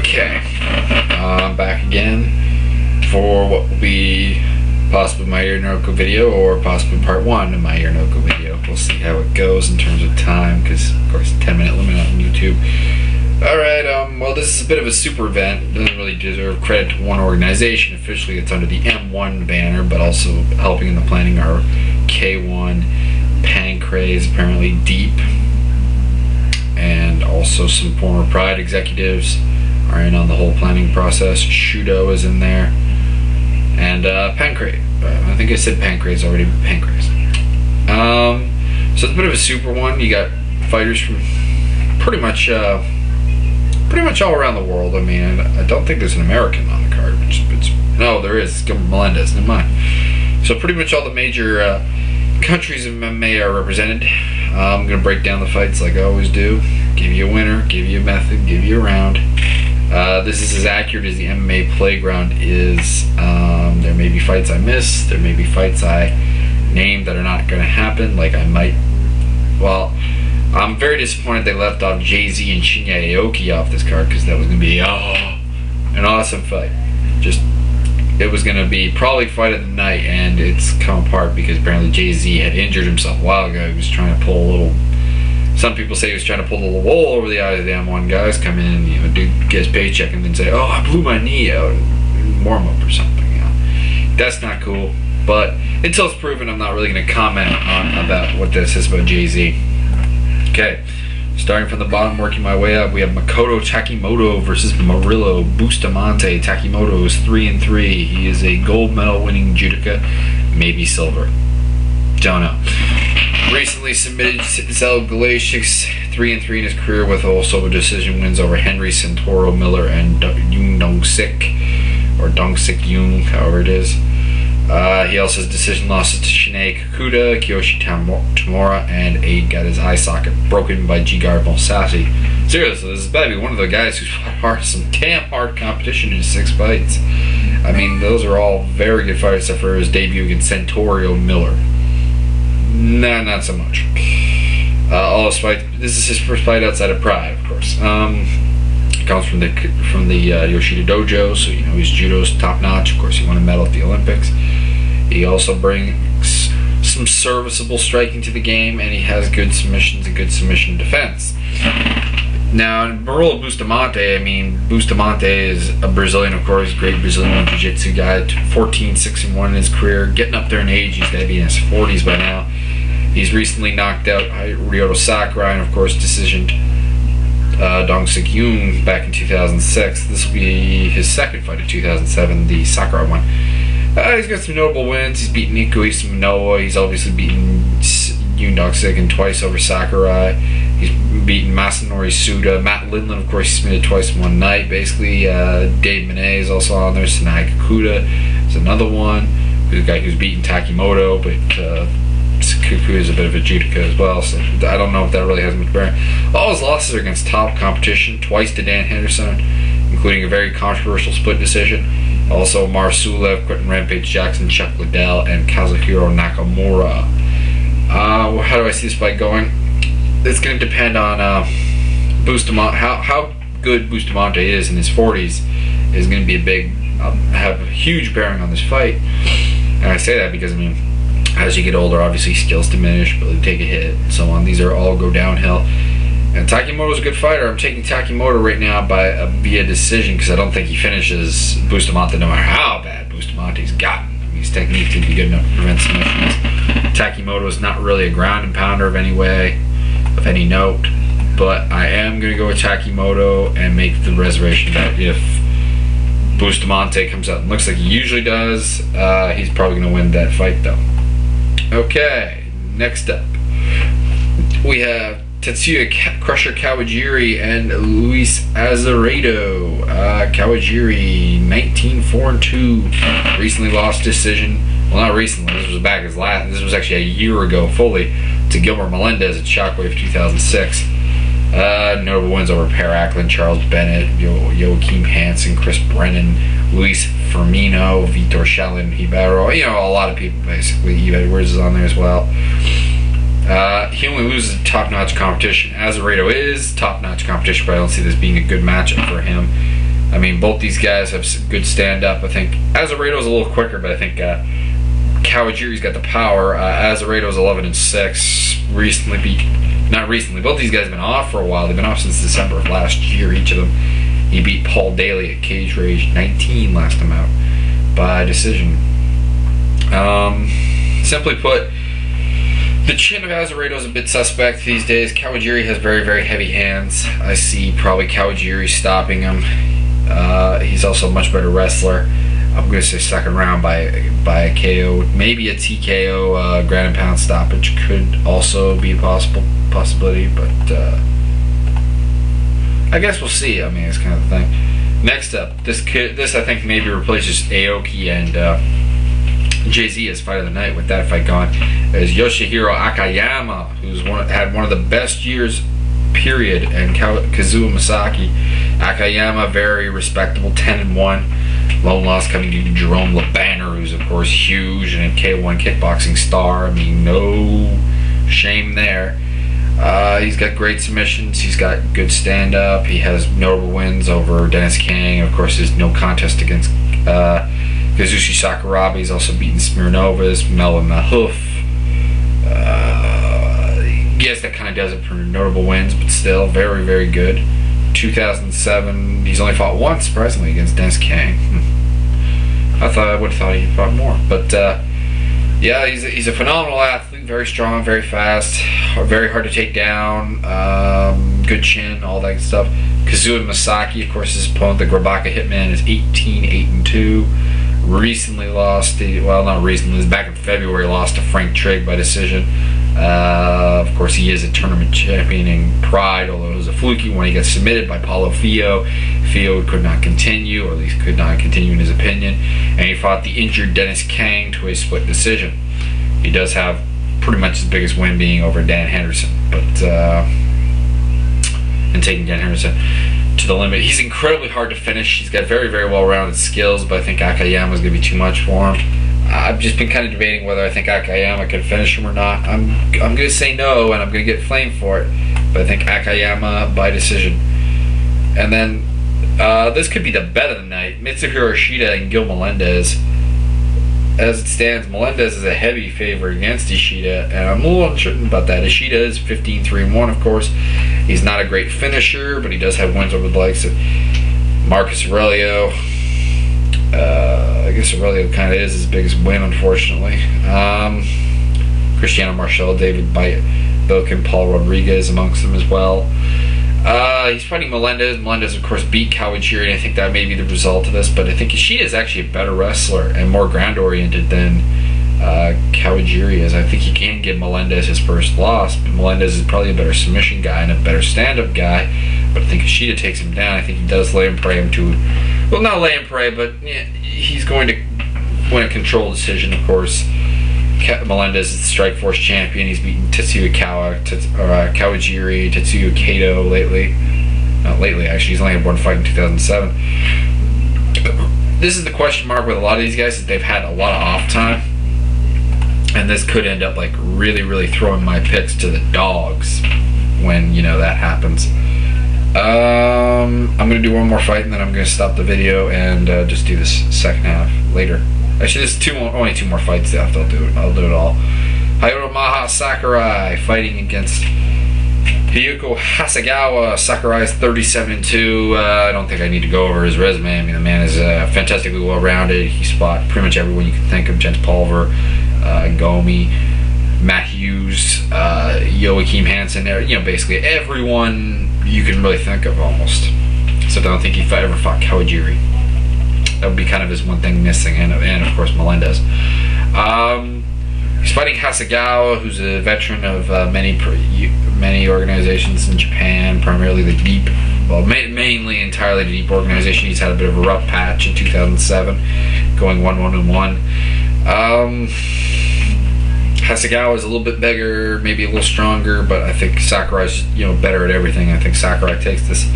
Okay, I'm back again for what will be possibly my Yarennoka video, or possibly part 1 of my Yarennoka video. We'll see how it goes in terms of time, because of course 10-minute limit on YouTube. Alright, well, this is a bit of a super event. It doesn't really deserve credit to one organization. Officially it's under the M1 banner, but also helping in the planning are K1, Pancrase, apparently Deep, and also some former Pride executives are in on the whole planning process. Shudo is in there, and Pancrase. I think I said Pancrase already, but Pancrase. So it's a bit of a super one. You got fighters from pretty much all around the world. I mean, I don't think there's an American on the card. No, there is. Gilbert Melendez. Never mind. So pretty much all the major countries of MMA are represented. I'm going to break down the fights like I always do. Give you a winner, give you a method, give you a round. This is as accurate as the MMA playground is. There may be fights I miss. There may be fights I name that are not going to happen. Like I might... Well, I'm very disappointed they left off Jay-Z and Shinya Aoki off this card, because that was going to be an awesome fight. It was going to be probably fight of the night, and it's come apart because apparently Jay-Z had injured himself a while ago. He was trying to pull a little... Some people say he was trying to pull a little wool over the eyes of the M1 guys. Come in, you know, dude get his paycheck and then say, "Oh, I blew my knee out," and warm up or something. You know, that's not cool. But until it's proven, I'm not really going to comment on about what this is about Jay-Z. Okay, starting from the bottom, working my way up, we have Makoto Takimoto versus Murillo Bustamante. Takimoto is 3-3. He is a gold medal winning judoka, maybe silver. Don't know. Recently submitted Zel Galashik's 3-3 in his career, with also decision wins over Henry Santoro Miller and Yoon Dong-sik, or Dong-sik Yoon, however it is. He also has decision losses to Shinei Kikuta, Kiyoshi Tamura, and got his eye socket broken by Jigar Bonsashi. Seriously, this is better be one of the guys who's fought some damn hard competition in 6 fights. I mean, those are all very good fights, except for his debut against Santoro Miller. Nah, not so much. All his fights. This is his first fight outside of Pride, of course. Comes from the Yoshida dojo, so you know he's judo's top notch. Of course, he won a medal at the Olympics. He also brings some serviceable striking to the game, and he has good submissions and good submission defense. Now, Murillo Bustamante, I mean, Bustamante is a Brazilian, of course, great Brazilian jiu-jitsu guy, 14-6-1 in his career, getting up there in age. He's got to be in his 40s by now. He's recently knocked out Ryoto Sakurai, and of course decisioned Dong-sik Yoon back in 2006. This will be his second fight in 2007, the Sakurai one. He's got some notable wins. He's beaten Ikuisa Minowa. He's obviously beaten Yoon Dong-sik and twice over Sakurai. He's beaten Masanori Suda. Matt Lindland, of course, he submitted twice in one night, basically. Dave Manet is also on there. Sanai Kikuta is another one. Who's a guy who's beaten Takimoto, but Kikuta is a bit of a judoka as well, so I don't know if that really has much bearing. All his losses are against top competition, twice to Dan Henderson, including a very controversial split decision. Also Mar Sulev, Quentin Rampage Jackson, Chuck Liddell, and Kazuhiro Nakamura. How do I see this fight going? It's going to depend on Bustamante. How good Bustamante is in his 40s is going to be have a huge bearing on this fight. And I say that because, I mean, as you get older, obviously skills diminish, ability to take a hit, and so on. These are all go downhill. And Takimoto's a good fighter. I'm taking Takimoto right now via decision, because I don't think he finishes Bustamante, no matter how bad Bustamante's gotten. I mean, his technique could be good enough to prevent submissions. Takimoto is not really a ground and pounder of any note, but I am going to go with Takimoto and make the reservation that if Bustamante comes out and looks like he usually does, he's probably going to win that fight, though. Okay, next up, we have Tetsuya Crusher Kawajiri and Luis Azeredo. Kawajiri, 19-4-2, recently lost decision. Well, not recently. This was back as last. This was actually a year ago, fully, to Gilbert Melendez at Shockwave 2006. Notable wins over Per Ackland, Charles Bennett, Joachim Hansen, Chris Brennan, Luis Firmino, Vitor Shalin, Hibero. You know, a lot of people basically. Eve Edwards is on there as well. He only loses top-notch competition. Azaredo is top-notch competition, but I don't see this being a good matchup for him. I mean, both these guys have good stand-up. I think Azaredo's a little quicker, but I think Kawajiri's got the power. Azaredo's 11-6. Not recently. Both these guys have been off for a while. They've been off since December of last year, each of them. He beat Paul Daly at Cage Rage 19 last time out by decision. Simply put, the chin of Azaredo is a bit suspect these days. Kawajiri has very, very heavy hands. I see probably Kawajiri stopping him. He's also a much better wrestler. I'm going to say second round by a KO. Maybe a TKO ground and pound stoppage could also be a possibility, but I guess we'll see. I mean, it's kind of the thing. Next up, this I think maybe replaces Aoki and Jay-Z as fight of the night. With that fight gone, is Yoshihiro Akayama, who's had one of the best years period, and Kazuo Masaki. Akayama, very respectable, 10-1. Lone loss coming to Jerome LeBanner, who's of course huge and a K1 kickboxing star. I mean, no shame there. He's got great submissions. He's got good stand-up. He has notable wins over Dennis Kang. Of course, there's no contest against Kazushi Sakuraba. He's also beaten Smirnovas, Melvin Mahoof. Yes, that kind of does it for notable wins, but still very, very good. 2007, he's only fought once, surprisingly, against Dennis Kang. I would have thought he fought more, but yeah, he's a phenomenal athlete, very strong, very fast, very hard to take down, good chin, all that stuff. Kazuo Masaki, of course, his opponent, the Grabaka Hitman, is 18-8-2. Recently lost, well, not recently, it was back in February, lost to Frank Trigg by decision. Of course, he is a tournament champion in Pride, although it was a fluky one. He got submitted by Paulo Fio. Fio could not continue, or at least could not continue in his opinion, and he fought the injured Dennis Kang to a split decision. He does have pretty much his biggest win being over Dan Henderson, but and taking Dan Henderson to the limit. He's incredibly hard to finish. He's got very, very well-rounded skills, but I think Akayama is going to be too much for him. I've just been kind of debating whether I think Akayama can finish him or not. I'm going to say no, and I'm going to get flamed for it, but I think Akayama by decision. And then this could be the bet of the night. Mitsuhiro Ishida and Gil Melendez. As it stands, Melendez is a heavy favorite against Ishida, and I'm a little uncertain about that. Ishida is 15-3-1, of course. He's not a great finisher, but he does have wins over the likes of Marcus Aurelio. I guess Aurelio kind of is his biggest win, unfortunately. Cristiano Marshall, David Bilkin, Paul Rodriguez amongst them as well. He's fighting Melendez. Melendez, of course, beat Kawajiri, and I think that may be the result of this, but I think Ishida is actually a better wrestler and more ground-oriented than Kawajiri is. I think he can give Melendez his first loss, but Melendez is probably a better submission guy and a better stand-up guy, but I think Ishida takes him down. I think he does lay and pray him to, well, not lay and pray, but yeah, he's going to win a control decision, of course. Melendez is the Strikeforce champion. He's beaten Tetsuya Kawajiri, Tetsuya Kato lately. Not lately, actually. He's only had one fight in 2007. This is the question mark with a lot of these guys, is they've had a lot of off time. And this could end up like really, really throwing my picks to the dogs when, you know, that happens. I'm going to do one more fight and then I'm going to stop the video and just do this second half later. Actually, there's only two more fights left. I'll do it all. Hayato Maha Sakurai fighting against Hiyuko Hasegawa. Sakurai is 37-2. I don't think I need to go over his resume. I mean, the man is fantastically well-rounded. He's fought pretty much everyone you can think of. Jens Pulver, Gomi, Matt Hughes, Joachim Hansen. You know, basically everyone you can really think of almost. So I don't think he ever fought Kawajiri. That would be kind of his one thing missing, and of course Melendez. He's fighting Hasegawa, who's a veteran of many organizations in Japan, primarily the Deep, well, mainly entirely the Deep organization. He's had a bit of a rough patch in 2007, going 1-1-1. Hasegawa is a little bit bigger, maybe a little stronger, but I think Sakurai's, you know, better at everything. I think Sakurai takes this.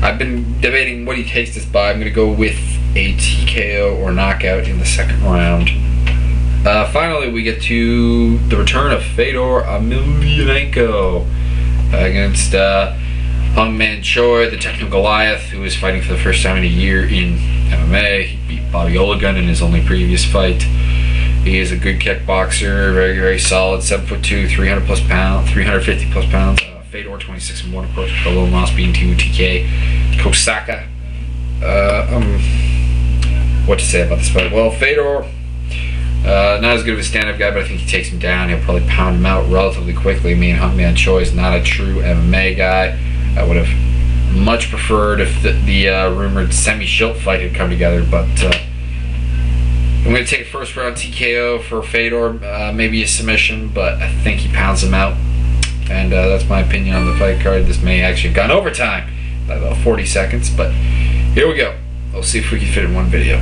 I've been debating what he takes this by. I'm going to go with a TKO or knockout in the second round. Finally, we get to the return of Fedor Emelianenko against Hungman Choi, the technical Goliath, who is fighting for the first time in a year in MMA. He beat Bobby Olagun in his only previous fight. He is a good kickboxer, very, very solid, 7'2", 350 plus pounds. Fedor 26-1, of course, with a little loss being to TK Kosaka. What to say about this fight? Well, Fedor, not as good of a stand-up guy, but I think he takes him down. He'll probably pound him out relatively quickly. Me and Hungman Choi is not a true MMA guy. I would have much preferred if the rumored semi-Schilt fight had come together, but I'm going to take a first round TKO for Fedor, maybe a submission, but I think he pounds him out. And that's my opinion on the fight card. This may actually have gone overtime by about 40 seconds, but here we go. We'll see if we can fit in one video.